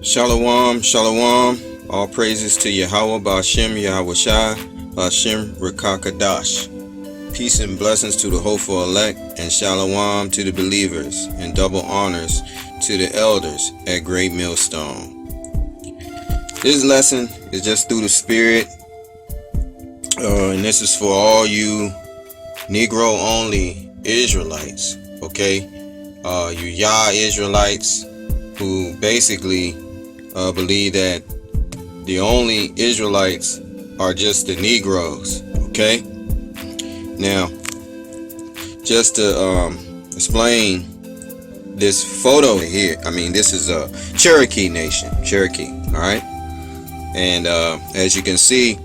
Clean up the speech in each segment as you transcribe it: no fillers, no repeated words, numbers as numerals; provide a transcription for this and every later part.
Shalom, shalom. All praises to Yahweh, Ba'ashem, Yahweh Shai, Ba'ashem, Rekakadash. Peace and blessings to the hopeful elect, and shalom to the believers, and double honors to the elders at Great Millstone. This lesson is just through the Spirit, and this is for all you Negro-only Israelites, okay? You Yah Israelites who basically believe that the only Israelites are just the Negroes, okay? Now, just to explain this photo here, this is a Cherokee nation, Cherokee, all right? And as you can see,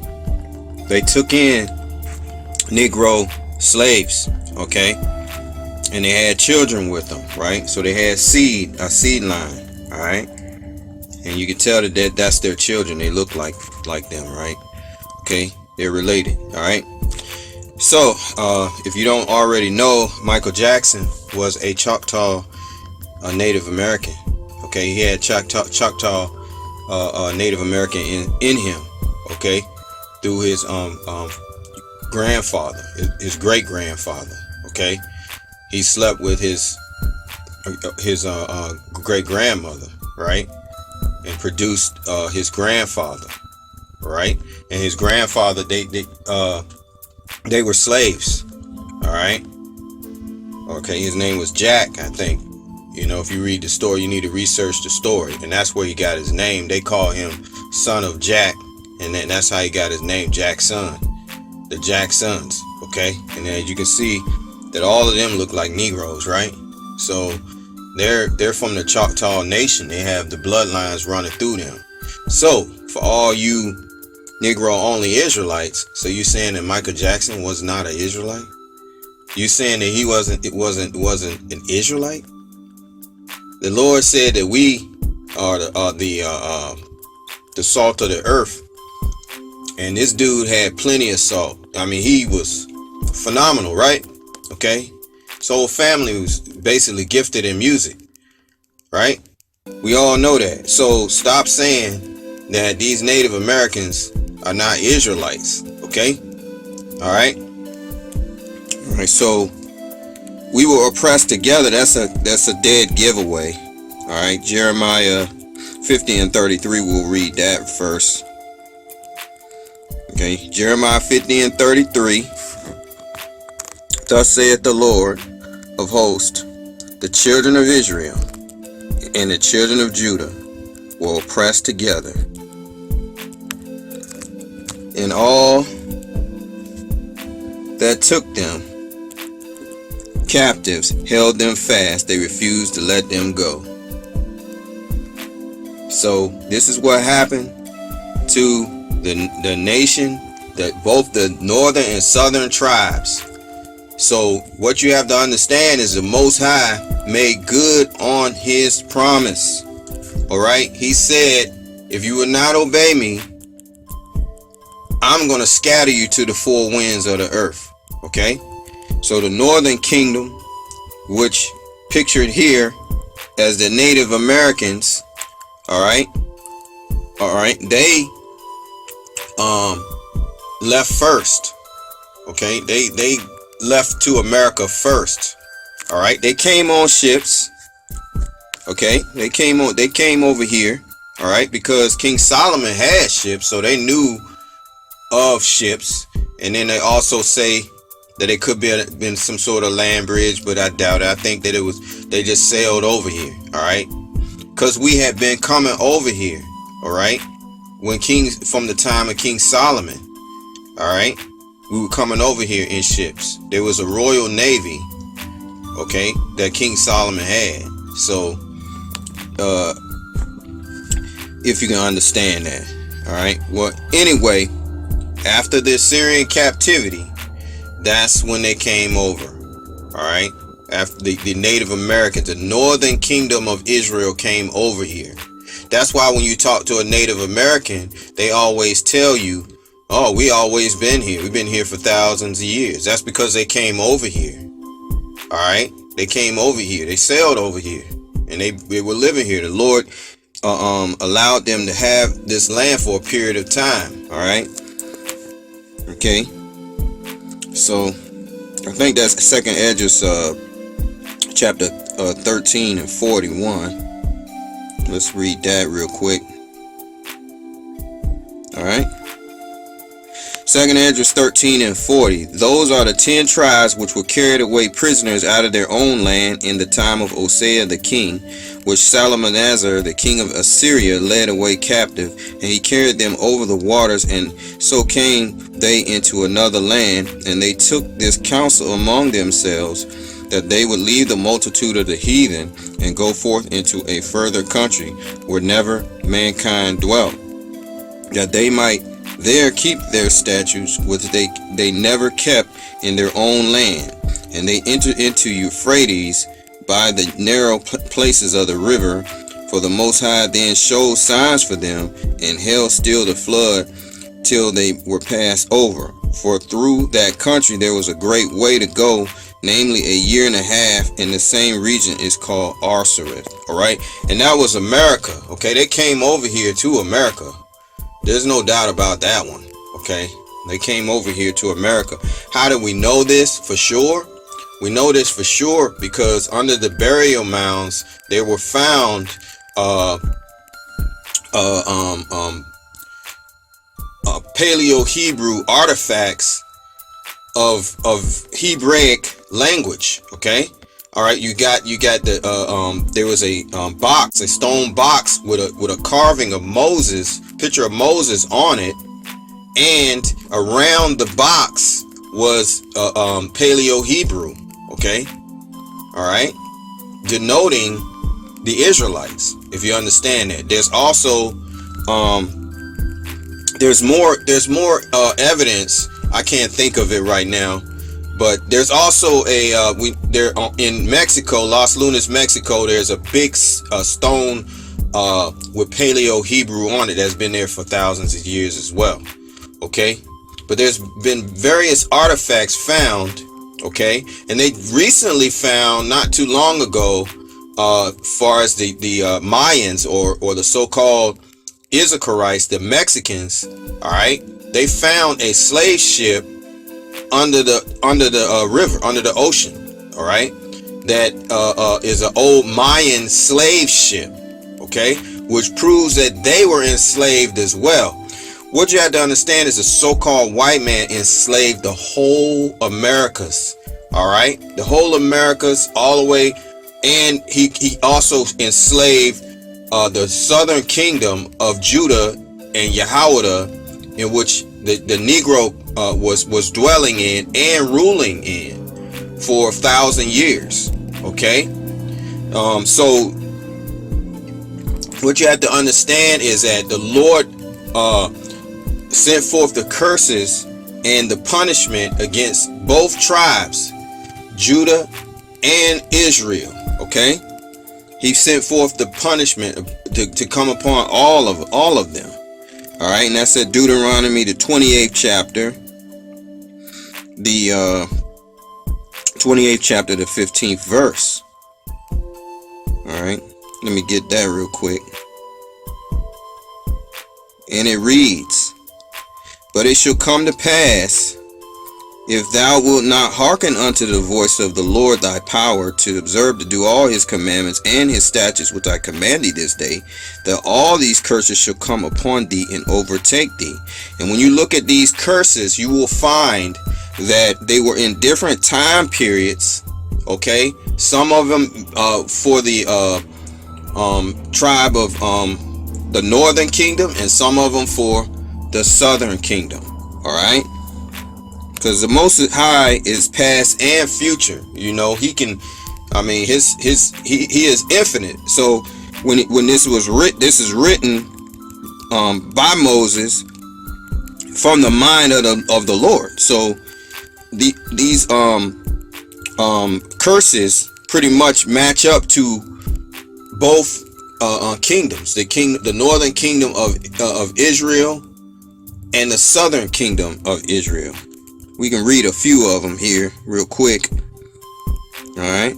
they took in Negro slaves, okay? And they had children with them, right? So they had a seed line, all right? And you can tell that that's their children. They look like them, right? Okay, they're related, all right? So, if you don't already know, Michael Jackson was a Choctaw Native American, okay? He had Choctaw Native American in him, okay? Through his grandfather, his great-grandfather, okay? He slept with his great-grandmother, right? And produced his grandfather, right? And his grandfather, they were slaves, all right? Okay, his name was Jack, I think. You know, if you read the story, you need to research the story, and that's where he got his name. They call him Son of Jack, and that's how he got his name, Jackson, the Jacksons, okay? And as you can see, that all of them look like Negroes, right? So they're from the Choctaw Nation. They have the bloodlines running through them. So for all you Negro-only Israelites, so you saying that Michael Jackson was not an Israelite? You saying that he wasn't an Israelite? The Lord said that we are the salt of the earth, and this dude had plenty of salt. He was phenomenal, right? Okay, his whole family was basically gifted in music, right? We all know that. So stop saying that these Native Americans are not Israelites, okay? All right. All right. So we were oppressed together. That's a dead giveaway. All right. Jeremiah 50 and 33. We'll read that first. Okay. Jeremiah 50 and 33. Thus saith the Lord of hosts, the children of Israel and the children of Judah were oppressed together, and all that took them captives held them fast. They refused to let them go. So this is what happened to the nation, that both the northern and southern tribes. So what you have to understand is the Most High made good on his promise. All right. He said, if you will not obey me, I'm going to scatter you to the four winds of the earth. Okay. So the northern kingdom, which pictured here as the Native Americans. All right. All right. They left first. Okay. They left to America first. All right, they came on ships. Okay, they came over here. All right, because King Solomon had ships, so they knew of ships. And then they also say that it could be been some sort of land bridge, but I doubt it. I think that they just sailed over here. All right, because we had been coming over here. All right, from the time of King Solomon. All right. We were coming over here in ships. There was a royal navy, okay, that King Solomon had. So, if you can understand that, all right. Well, anyway, after the Assyrian captivity, that's when they came over, all right. After the Native Americans, the northern kingdom of Israel came over here. That's why when you talk to a Native American, they always tell you, oh, we always been here. We've been here for thousands of years. That's because they came over here. All right. They came over here. They sailed over here, and they were living here. The Lord allowed them to have this land for a period of time. All right. Okay. So I think that's Second Esdras chapter 13 and 41. Let's read that real quick. All right. Second Esdras 13 and 40. Those are the 10 tribes which were carried away prisoners out of their own land in the time of Hosea the king, which Salmanasar the king of Assyria led away captive, and he carried them over the waters, and so came they into another land. And they took this counsel among themselves, that they would leave the multitude of the heathen and go forth into a further country where never mankind dwelt, that they might there keep their statutes which they never kept in their own land. And they entered into Euphrates by the narrow places of the river, for the Most High then showed signs for them, and held still the flood till they were passed over. For through that country there was a great way to go, namely a year and a half, and the same region is called Arsareth. All right, and that was America. Okay, they came over here to America. There's no doubt about that one. Okay, they came over here to America. How do we know this for sure? We know this for sure because under the burial mounds there were found Paleo-Hebrew artifacts of Hebraic language. Okay, all right. You got the there was a box, a stone box with a carving of Moses, picture of Moses on it, and around the box was Paleo-Hebrew. Okay, all right, denoting the Israelites. If you understand that, there's also there's more evidence. I can't think of it right now, but there's also a in Mexico, Los Lunas, Mexico. There's a big stone with Paleo-Hebrew on it that's been there for thousands of years as well. Okay, but there's been various artifacts found. Okay, and they recently found not too long ago, far as the Mayans or the so-called Issacharites, the Mexicans. All right, they found a slave ship under the river, under the ocean. All right, that is an old Mayan slave ship. Okay, which proves that they were enslaved as well. What you have to understand is the so-called white man enslaved the whole Americas. All right, the whole Americas, all the way, and he also enslaved the southern kingdom of Judah and Yehoiada, in which the Negro was dwelling in and ruling in for 1,000 years. Okay, so what you have to understand is that the Lord sent forth the curses and the punishment against both tribes, Judah and Israel. Okay, he sent forth the punishment to come upon all of them. All right, and that's at Deuteronomy, the 28th chapter, the 28th chapter, the 15th verse. All right, let me get that real quick. And it reads, "But it shall come to pass, if thou wilt not hearken unto the voice of the Lord thy power, to observe to do all his commandments and his statutes which I command thee this day, that all these curses shall come upon thee and overtake thee." And when you look at these curses, you will find that they were in different time periods. Okay, some of them for the tribe of the northern kingdom, and some of them for the southern kingdom. All right, because the Most High is past and future. You know, he can, I mean, he is infinite. So when this was written, this is written by Moses from the mind of the Lord. So these curses pretty much match up to both kingdoms, the northern kingdom of Israel and the southern kingdom of Israel. We can read a few of them here real quick. All right,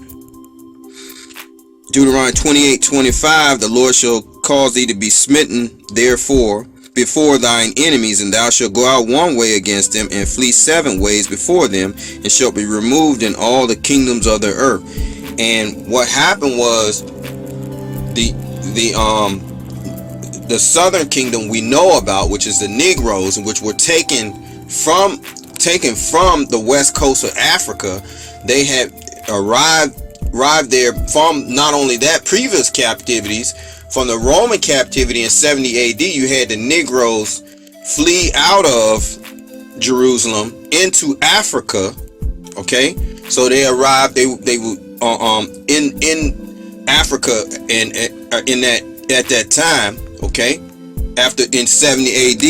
Deuteronomy 28:25, "The Lord shall cause thee to be smitten therefore before thine enemies, and thou shalt go out one way against them, and flee 7 ways before them, and shalt be removed in all the kingdoms of the earth. And what happened was the southern kingdom we know about, which is the Negroes, which were taken from the west coast of Africa. They had arrived there from not only that previous captivities, from the Roman captivity in 70 AD. You had the Negroes flee out of Jerusalem into Africa. Okay, so they arrived. They were in Africa and at that time. Okay, after in 70 AD.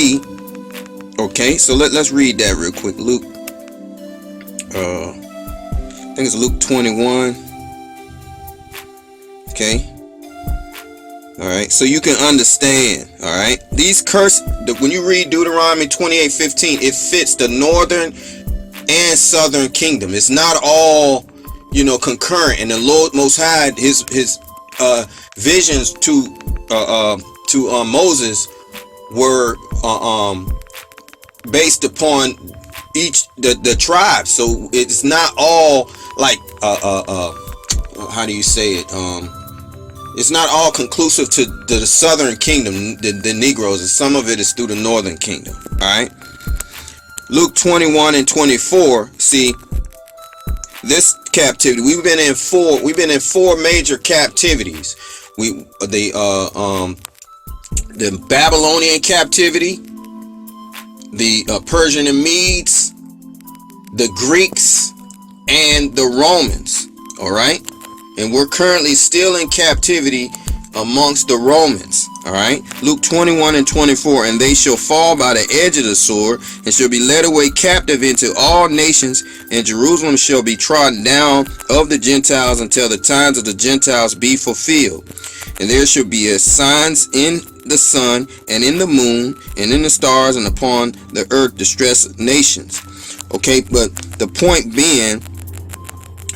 Okay, so let's read that real quick. Luke, I think it's Luke 21. Okay. All right, so you can understand. All right, these when you read Deuteronomy 28:15, it fits the northern and southern kingdom. It's not all, concurrent. And the Lord Most High, his visions to Moses were based upon the tribes. So it's not all like how do you say it? It's not all conclusive to the southern kingdom, the Negroes, and some of it is through the northern kingdom. All right. Luke 21 and 24. See, this captivity, we've been in four major captivities. The Babylonian captivity, the Persian and Medes, the Greeks, and the Romans. All right. And we're currently still in captivity amongst the Romans. All right. Luke 21 and 24. And they shall fall by the edge of the sword, and shall be led away captive into all nations, and Jerusalem shall be trodden down of the Gentiles until the times of the Gentiles be fulfilled. And there shall be signs in the sun, and in the moon, and in the stars, and upon the earth distressed nations. Okay, but the point being,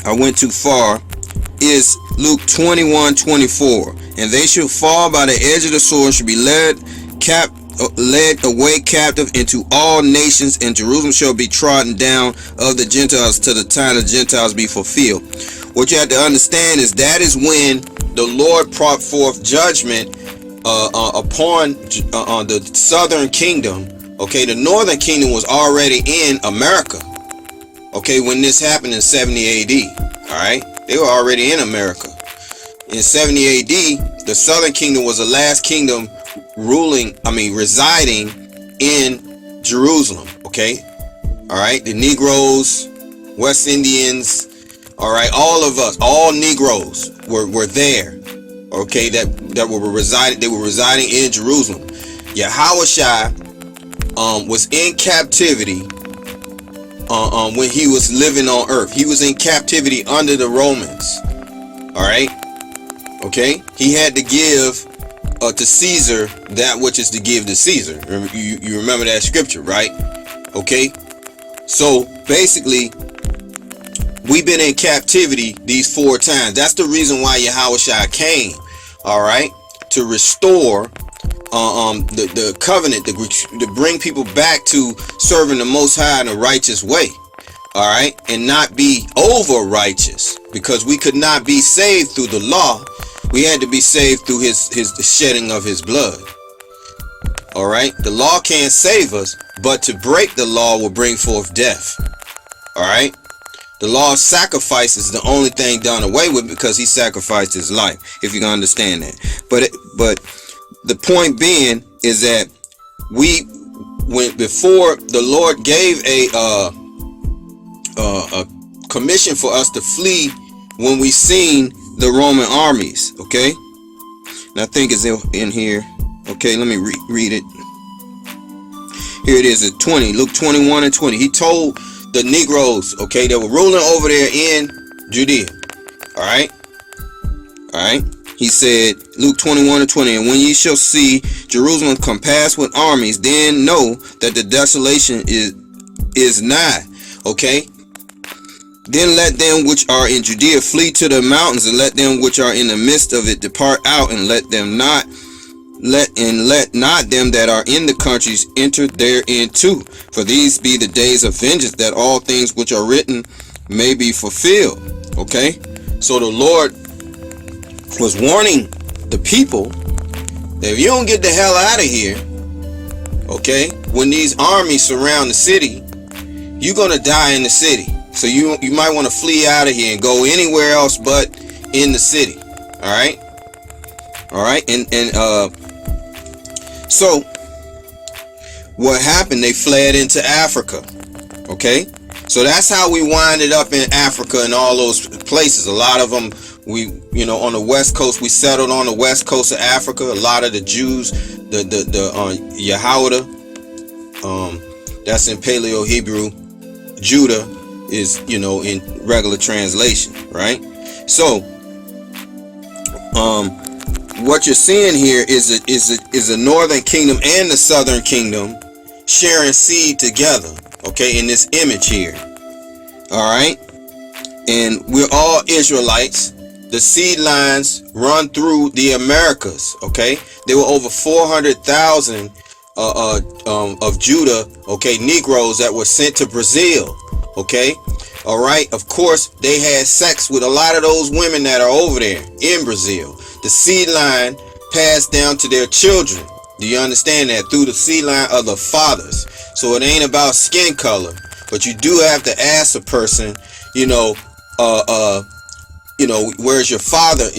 I went too far, is Luke 21:24. And they shall fall by the edge of the sword, and shall be led away captive into all nations, and Jerusalem shall be trodden down of the Gentiles till the time of the Gentiles be fulfilled. What you have to understand is that is when the Lord brought forth judgment upon the southern kingdom. Okay, the northern kingdom was already in America. Okay, when this happened in 70 AD. All right, they were already in America. In 70 AD, the southern kingdom was the last kingdom residing in Jerusalem. Okay, all right, the Negroes, West Indians, all right, all of us, all Negroes were there. Okay, that were residing. They were residing in Jerusalem. Yahushua was in captivity when he was living on earth. He was in captivity under the Romans. All right. Okay, he had to give to Caesar that which is to give to Caesar. You remember that scripture, right? Okay, so basically, we've been in captivity these 4 times. That's the reason why Yahushua came. All right, to restore the covenant, to bring people back to serving the Most High in a righteous way. All right, and not be over righteous, because we could not be saved through the law. We had to be saved through the shedding of his blood. All right, the law can't save us, but to break the law will bring forth death. All right, the law of sacrifice is the only thing done away with, because he sacrificed his life, if you can understand that. But the point being is that before the Lord gave a commission for us to flee when we seen the Roman armies. Okay, and I think it's in here. Okay, let me read it. Here it is at 20, Luke 21 and 20. He told the Negroes, okay, that were ruling over there in Judea. All right. He said, Luke 21 and 20, and when ye shall see Jerusalem compassed with armies, then know that the desolation is nigh. Okay. Then let them which are in Judea flee to the mountains, and let them which are in the midst of it depart out, and let them not let not them that are in the countries enter therein too. For these be the days of vengeance, that all things which are written may be fulfilled. Okay, so the Lord was warning the people that if you don't get the hell out of here, okay, when these armies surround the city, you're gonna die in the city. So you might want to flee out of here and go anywhere else but in the city. All right, and so what happened? They fled into Africa. Okay, so that's how we winded up in Africa and all those places. A lot of them, on the west coast, we settled on the west coast of Africa. A lot of the Jews, the Yahudah, that's in Paleo Hebrew. Judah is, in regular translation, right? So, what you're seeing here is a northern kingdom and the southern kingdom sharing seed together, okay, in this image here. All right, and we're all Israelites. The seed lines run through the Americas. Okay, there were over 400,000 of Judah, okay, Negroes that were sent to Brazil. Okay, all right. Of course, they had sex with a lot of those women that are over there in Brazil. The seed line passed down to their children. Do you understand that? Through the seed line of the fathers. So it ain't about skin color, but you do have to ask a person, where's your father?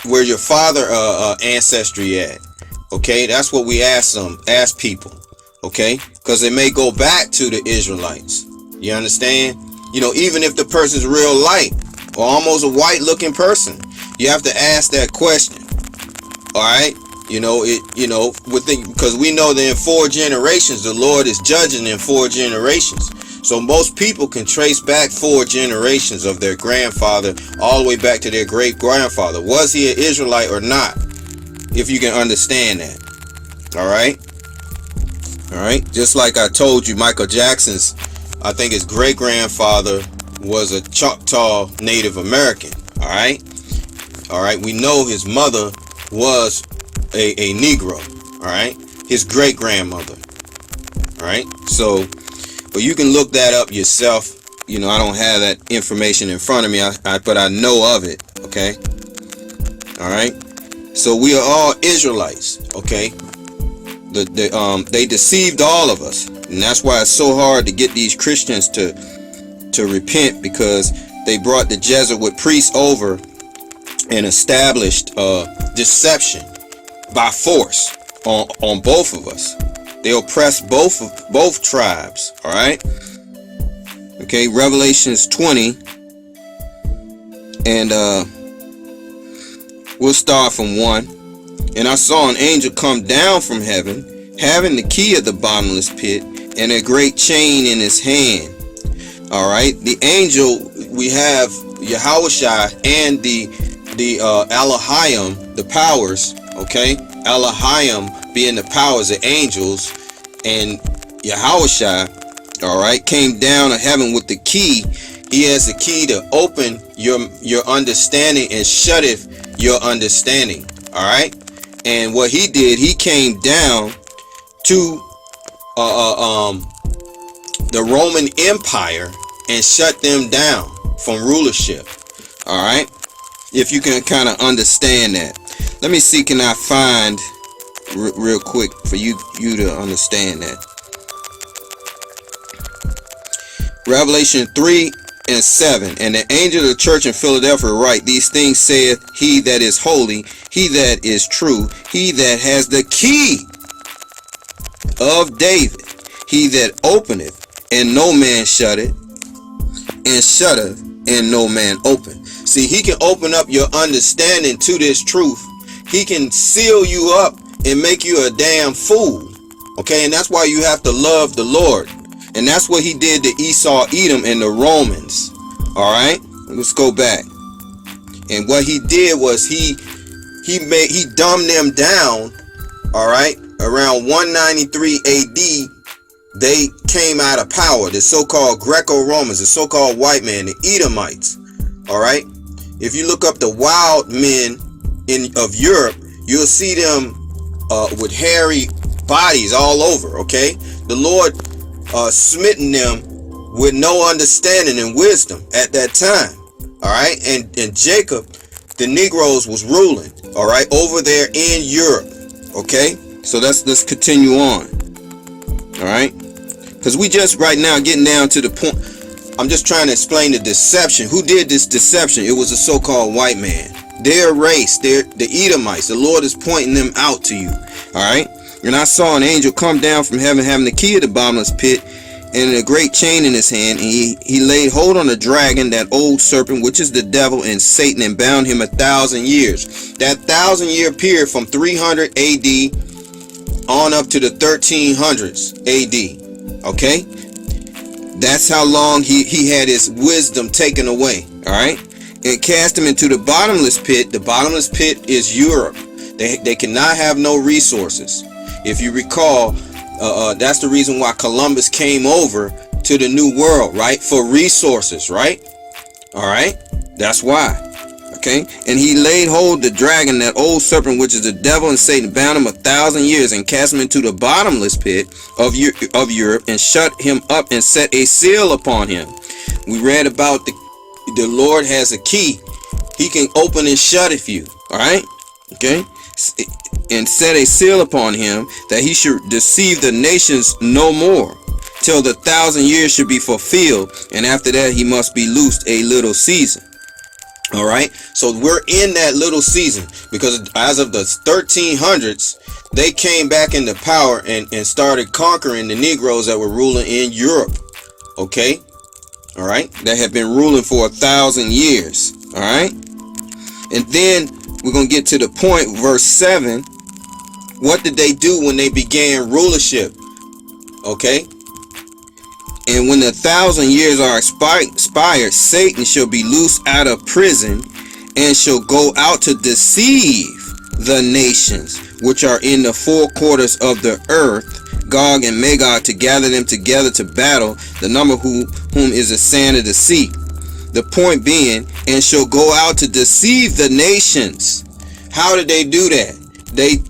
Where's your father ancestry at? Okay, that's what we ask people. Okay, because it may go back to the Israelites. You understand? Even if the person's real light or almost a white looking person, you have to ask that question. All right, because we know that in 4 generations the Lord is judging in 4 generations. So most people can trace back 4 generations of their grandfather all the way back to their great grandfather. Was he an Israelite or not? If you can understand that. All right. Just like I told you, Michael Jackson's, I think his great grandfather was a Choctaw Native American. All right. We know his mother was a Negro. All right. His great grandmother. All right. So, but you can look that up yourself. I don't have that information in front of me, but I know of it. Okay. All right. So we are all Israelites. Okay. They deceived all of us, and that's why it's so hard to get these Christians to repent, because they brought the Jesuit priests over and established deception by force on both of us. They oppressed both tribes. All right. Okay. Revelations 20, and we'll start from 1. And I saw an angel come down from heaven, having the key of the bottomless pit and a great chain in his hand. All right. The angel, we have Yahushua and the Elohim, the powers. Okay. Elohim being the powers of angels, and Yahushua, all right, came down to heaven with the key. He has the key to open your understanding and shutteth your understanding. All right. And what he did, he came down to the Roman Empire and shut them down from rulership. All right. If you can kind of understand that. Let me see, can I find real quick for you to understand that. Revelation 3:7. And the angel of the church in Philadelphia write, these things saith he that is holy, he that is true, he that has the key of David, he that openeth, and no man shutteth, and shutteth, and no man open. See, he can open up your understanding to this truth. He can seal you up and make you a damn fool. Okay, and that's why you have to love the Lord. And that's what he did to Esau, Edom, and the Romans. All right, let's go back. And what he did was he dumbed them down. All right, around 193 AD, they came out of power. The so-called Greco-Romans, the so-called white man, the Edomites. All right, if you look up the wild men of Europe, you'll see them with hairy bodies all over. Okay, the Lord smitten them with no understanding and wisdom at that time. All right, and Jacob, the Negroes, was ruling. All right, over there in Europe. Okay, so let's continue on. All right, because we just right now getting down to the point. I'm just trying to explain the deception. Who did this deception? It was a so-called white man. Their race, the Edomites. The Lord is pointing them out to you. All right. And I saw an angel come down from heaven, having the key of the bottomless pit and a great chain in his hand. And he laid hold on the dragon, that old serpent, which is the devil and Satan, and bound him 1,000 years. That 1,000-year period from 300 AD on up to the 1300s AD. Okay. That's how long he had his wisdom taken away. All right. And cast him into the bottomless pit. The bottomless pit is Europe. They cannot have no resources. If you recall, that's the reason why Columbus came over to the New World, right? For resources, right? All right. That's why. Okay. And he laid hold the dragon, that old serpent, which is the devil and Satan, bound him 1,000 years and cast him into the bottomless pit of Europe and shut him up and set a seal upon him. We read about the Lord has a key. He can open and shut a few. All right. Okay. And set a seal upon him, that he should deceive the nations no more, till the 1,000 years should be fulfilled, and after that he must be loosed a little season. All right, so we're in that little season, because as of the 1300s, they came back into power and started conquering the Negroes that were ruling in Europe. Okay, all right, that have been ruling for 1,000 years. All right, and then we're gonna get to the point, verse 7. What did they do when they began rulership? Okay. And when the 1,000 years are expired, Satan shall be loosed out of prison and shall go out to deceive the nations which are in the four quarters of the earth, Gog and Magog, to gather them together to battle, the number whom is the sand of the sea. The point being, and shall go out to deceive the nations. How did they do that? They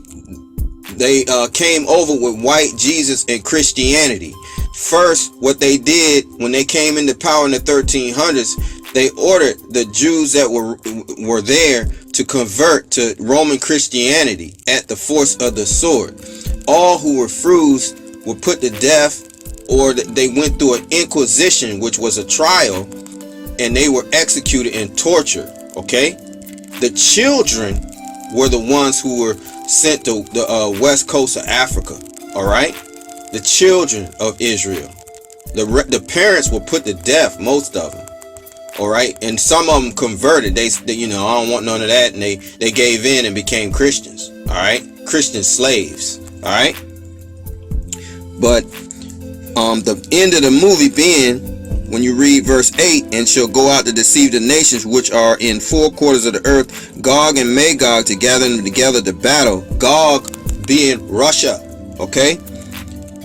came over with white Jesus and Christianity. First, what they did when they came into power in the 1300s, they ordered the Jews that were there to convert to Roman Christianity at the force of the sword. All who refused were put to death, or they went through an inquisition, which was a trial, and they were executed and tortured. Okay, the children were the ones who were sent to the west coast of Africa. All right, the children of Israel. The parents were put to death, most of them. All right, and some of them converted. They I don't want none of that, and they gave in and became Christians. All right, Christian slaves. All right, but the end of the movie being, when you read verse 8, and shall go out to deceive the nations which are in four quarters of the earth, Gog and Magog, to gather them together to battle. Gog being Russia. Okay,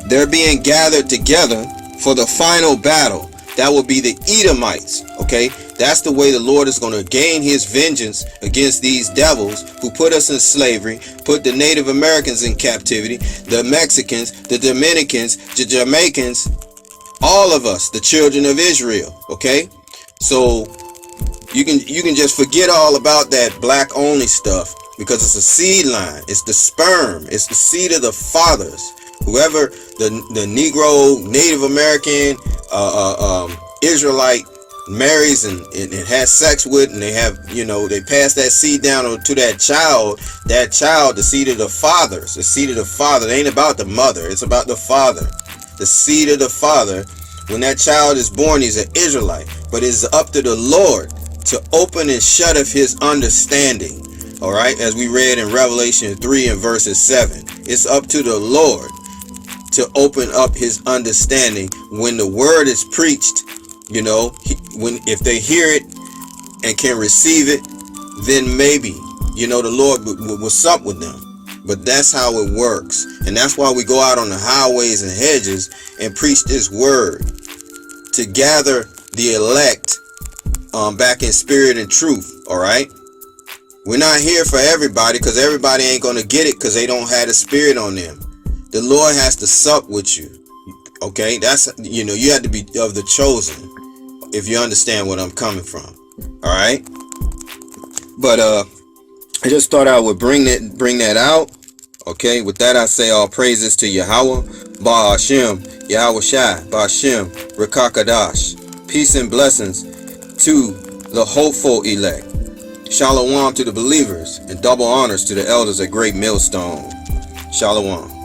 they're being gathered together for the final battle. That will be the Edomites. Okay, that's the way the Lord is going to gain his vengeance against these devils who put us in slavery, put the Native Americans in captivity, the Mexicans, the Dominicans, the Jamaicans, all of us, the children of Israel. Okay, so you can just forget all about that black only stuff, because it's a seed line. It's the sperm. It's the seed of the fathers. Whoever the Negro, Native American, Israelite marries and has sex with, and they have, they pass that seed down to that child, the seed of the fathers, the seed of the father. It ain't about the mother, it's about the father, the seed of the father. When that child is born, he's an Israelite, but it's up to the Lord to open and shut of his understanding. All right, as we read in Revelation 3 and verses 7, it's up to the Lord to open up his understanding when the word is preached. If they hear it and can receive it, then maybe the Lord will sup with them. But that's how it works, and that's why we go out on the highways and hedges and preach this word, to gather the elect back in spirit and truth. All right, We're not here for everybody, because everybody ain't going to get it because they don't have the spirit on them. The Lord has to sup with you. Okay, that's, you have to be of the chosen, if you understand what I'm coming from. All right, but I just thought I would bring that out. Okay, with that I say all praises to Yahweh, Ba'ashem, Yahweh Shai, Ba'ashem, Rakakadash. Peace and blessings to the hopeful elect. Shalom to the believers, and double honors to the elders at Great Millstone. Shalom.